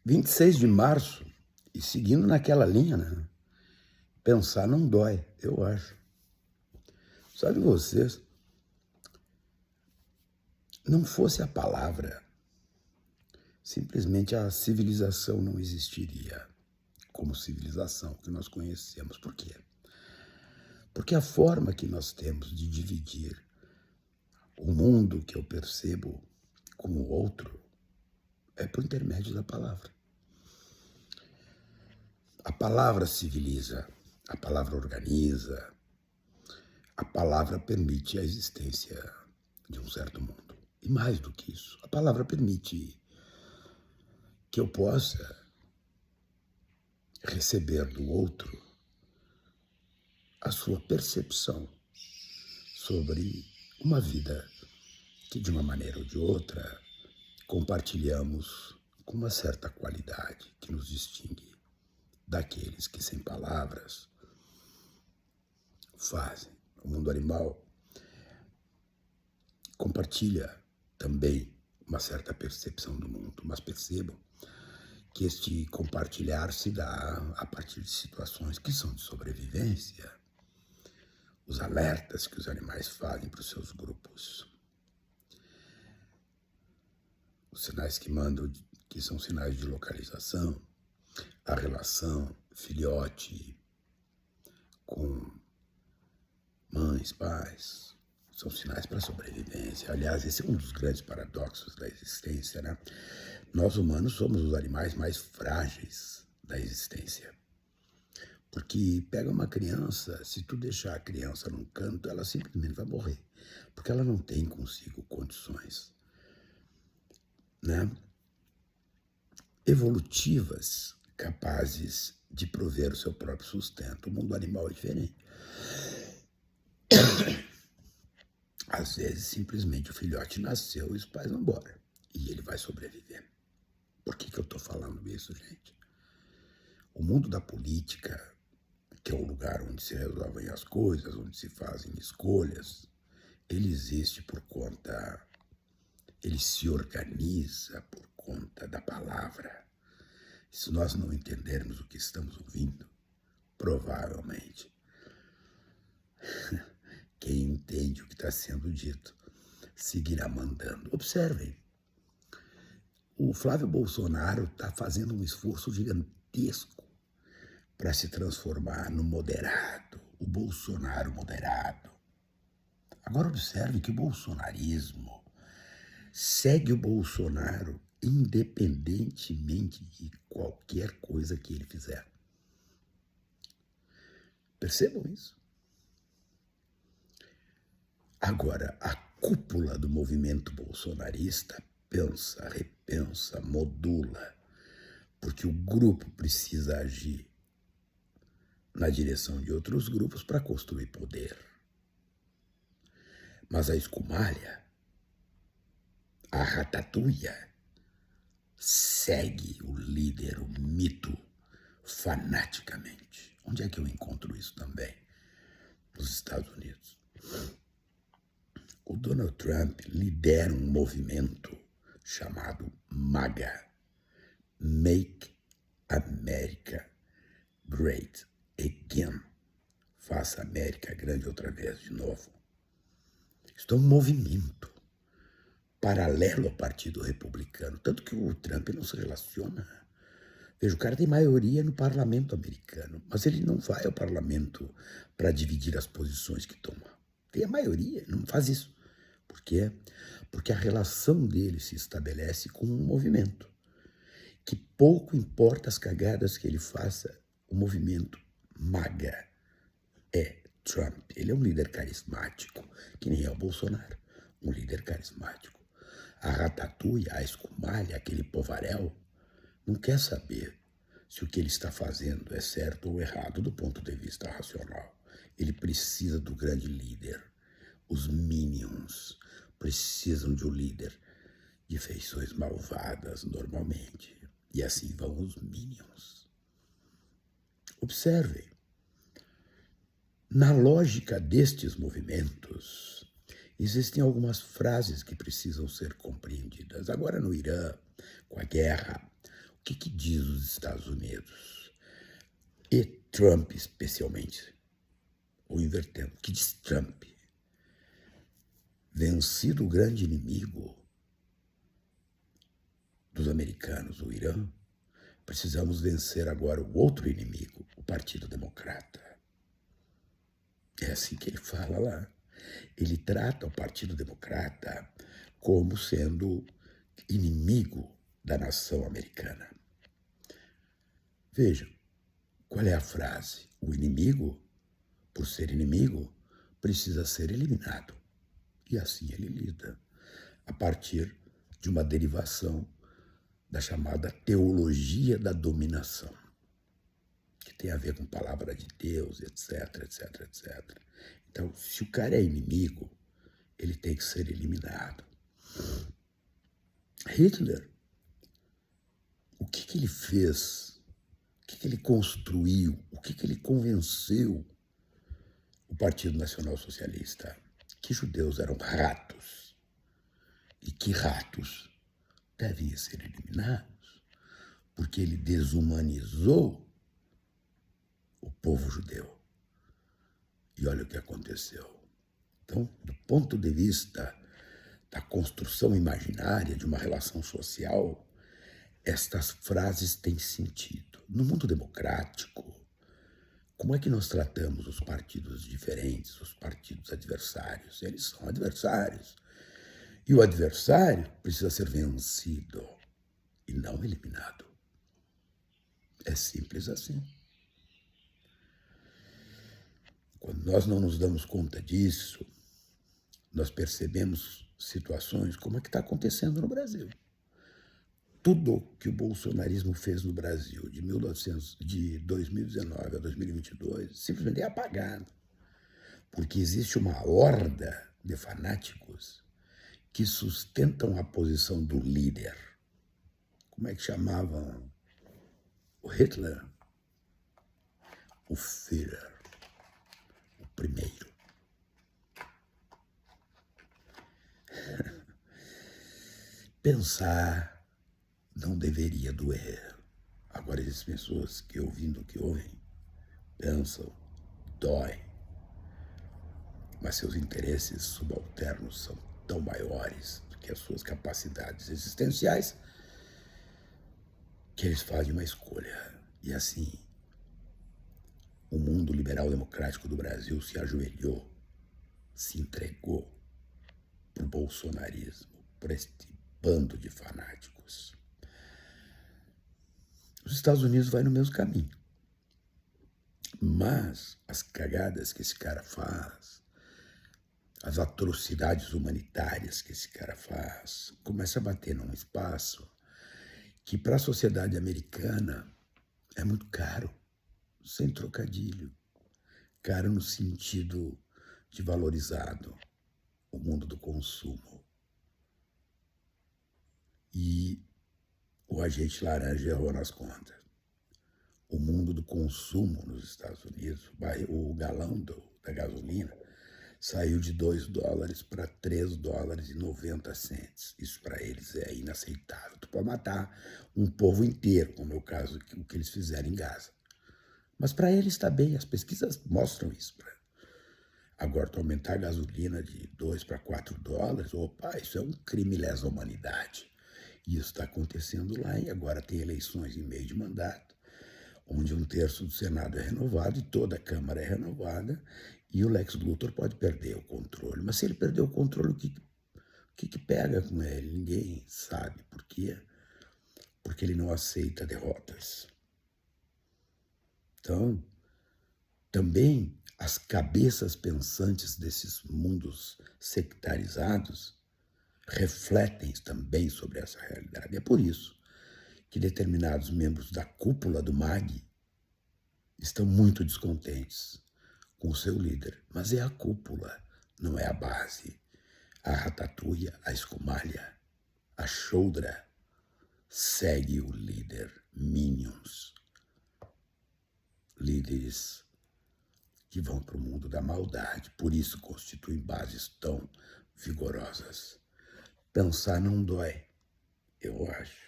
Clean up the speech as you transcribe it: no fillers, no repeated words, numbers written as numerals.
26 de março, e seguindo naquela linha, né? Pensar não dói, eu acho. Sabe vocês, não fosse a palavra, simplesmente a civilização não existiria como civilização que nós conhecemos. Por quê? Porque a forma que nós temos de dividir o mundo que eu percebo como outro é por intermédio da palavra. A palavra civiliza, a palavra organiza, a palavra permite a existência de um certo mundo. E mais do que isso, a palavra permite que eu possa receber do outro a sua percepção sobre uma vida que, de uma maneira ou de outra, compartilhamos com uma certa qualidade que nos distingue daqueles que, sem palavras, fazem. O mundo animal compartilha também uma certa percepção do mundo, mas percebam que este compartilhar se dá a partir de situações que são de sobrevivência, os alertas que os animais fazem para os seus grupos, os sinais que mandam, que são sinais de localização, a relação filhote com mães, pais, são sinais para a sobrevivência. Aliás, esse é um dos grandes paradoxos da existência, né? Nós humanos somos os animais mais frágeis da existência. Porque pega uma criança, se tu deixar a criança num canto, ela simplesmente vai morrer. Porque ela não tem consigo condições, né, evolutivas capazes de prover o seu próprio sustento. O mundo animal é diferente. Às vezes, simplesmente o filhote nasceu e os pais vão embora. E ele vai sobreviver. Por que eu estou falando isso, gente? O mundo da política, que é o lugar onde se resolvem as coisas, onde se fazem escolhas, ele existe por conta, ele se organiza por conta da palavra. Se nós não entendermos o que estamos ouvindo, provavelmente quem entende o que está sendo dito seguirá mandando. Observem, o Flávio Bolsonaro está fazendo um esforço gigantesco para se transformar no moderado, o Bolsonaro moderado. Agora observe que o bolsonarismo segue o Bolsonaro independentemente de qualquer coisa que ele fizer. Percebam isso? Agora, a cúpula do movimento bolsonarista pensa, repensa, modula, porque o grupo precisa agir na direção de outros grupos para construir poder. Mas a escumalha, a ratatouille, segue o líder, o mito, fanaticamente. Onde é que eu encontro isso também? Nos Estados Unidos. O Donald Trump lidera um movimento chamado MAGA, Make America Great Again. Faça a América grande outra vez, de novo. Isto é um movimento paralelo ao Partido Republicano, tanto que o Trump não se relaciona. Veja, o cara tem maioria no parlamento americano, mas ele não vai ao parlamento para dividir as posições que toma. Tem a maioria, não faz isso. Por quê? Porque a relação dele se estabelece com um movimento, que pouco importa as cagadas que ele faça, o movimento MAGA é Trump. Ele é um líder carismático, que nem é o Bolsonaro, um líder carismático. A ratatouille, a escumalha, aquele povaréu, não quer saber se o que ele está fazendo é certo ou errado do ponto de vista racional. Ele precisa do grande líder. Os minions precisam de um líder de feições malvadas, normalmente. E assim vão os minions. Observem. Na lógica destes movimentos, existem algumas frases que precisam ser compreendidas. Agora, no Irã, com a guerra, o que diz os Estados Unidos? E Trump, especialmente, ou invertendo, o que diz Trump? Vencido o grande inimigo dos americanos, o Irã, precisamos vencer agora o outro inimigo, o Partido Democrata. É assim que ele fala lá. Ele trata o Partido Democrata como sendo inimigo da nação americana. Vejam, qual é a frase? O inimigo, por ser inimigo, precisa ser eliminado. E assim ele lida, a partir de uma derivação da chamada teologia da dominação, que tem a ver com palavra de Deus, etc, etc, etc. Então, se o cara é inimigo, ele tem que ser eliminado. Hitler, o que ele fez? O que ele construiu? O que ele convenceu o Partido Nacional Socialista? Que judeus eram ratos e que ratos devem ser eliminados, porque ele desumanizou o povo judeu. E olha o que aconteceu. Então, do ponto de vista da construção imaginária de uma relação social, estas frases têm sentido. No mundo democrático, como é que nós tratamos os partidos diferentes, os partidos adversários? Eles são adversários. E o adversário precisa ser vencido e não eliminado. É simples assim. Quando nós não nos damos conta disso, nós percebemos situações como a que está acontecendo no Brasil. Tudo que o bolsonarismo fez no Brasil de 2019 a 2022 simplesmente é apagado. Porque existe uma horda de fanáticos que sustentam a posição do líder. Como é que chamavam o Hitler? O Führer, o primeiro. Pensar não deveria doer. Agora, essas pessoas que ouvindo o que ouvem, pensam, dói. Mas seus interesses subalternos são tão maiores do que as suas capacidades existenciais que eles fazem uma escolha. E assim, o mundo liberal democrático do Brasil se ajoelhou, se entregou para o bolsonarismo, para este bando de fanáticos. Os Estados Unidos vai no mesmo caminho. Mas as cagadas que esse cara faz, as atrocidades humanitárias que esse cara faz, começa a bater num espaço que para a sociedade americana é muito caro, sem trocadilho. Caro no sentido de valorizado, o mundo do consumo. E o agente laranja errou nas contas. O mundo do consumo nos Estados Unidos, o galão da gasolina, saiu de $2 para $3,90. Isso para eles é inaceitável. Tu pode matar um povo inteiro, como é o caso o que eles fizeram em Gaza. Mas para eles está bem, as pesquisas mostram isso. Agora, tu aumentar a gasolina de $2 para $4, opa, isso é um crime lesa humanidade. E isso está acontecendo lá, e agora tem eleições em meio de mandato, onde 1/3 do Senado é renovado e toda a Câmara é renovada, e o Lex Luthor pode perder o controle. Mas se ele perder o controle, o que pega com ele? Ninguém sabe por quê. Porque ele não aceita derrotas. Então, também as cabeças pensantes desses mundos sectarizados refletem também sobre essa realidade. É por isso que determinados membros da cúpula do MAG estão muito descontentes com o seu líder. Mas é a cúpula, não é a base. A ratatouille, a escumalha, a choudra segue o líder. Minions. Líderes que vão para o mundo da maldade. Por isso constituem bases tão vigorosas. Pensar não dói, eu acho.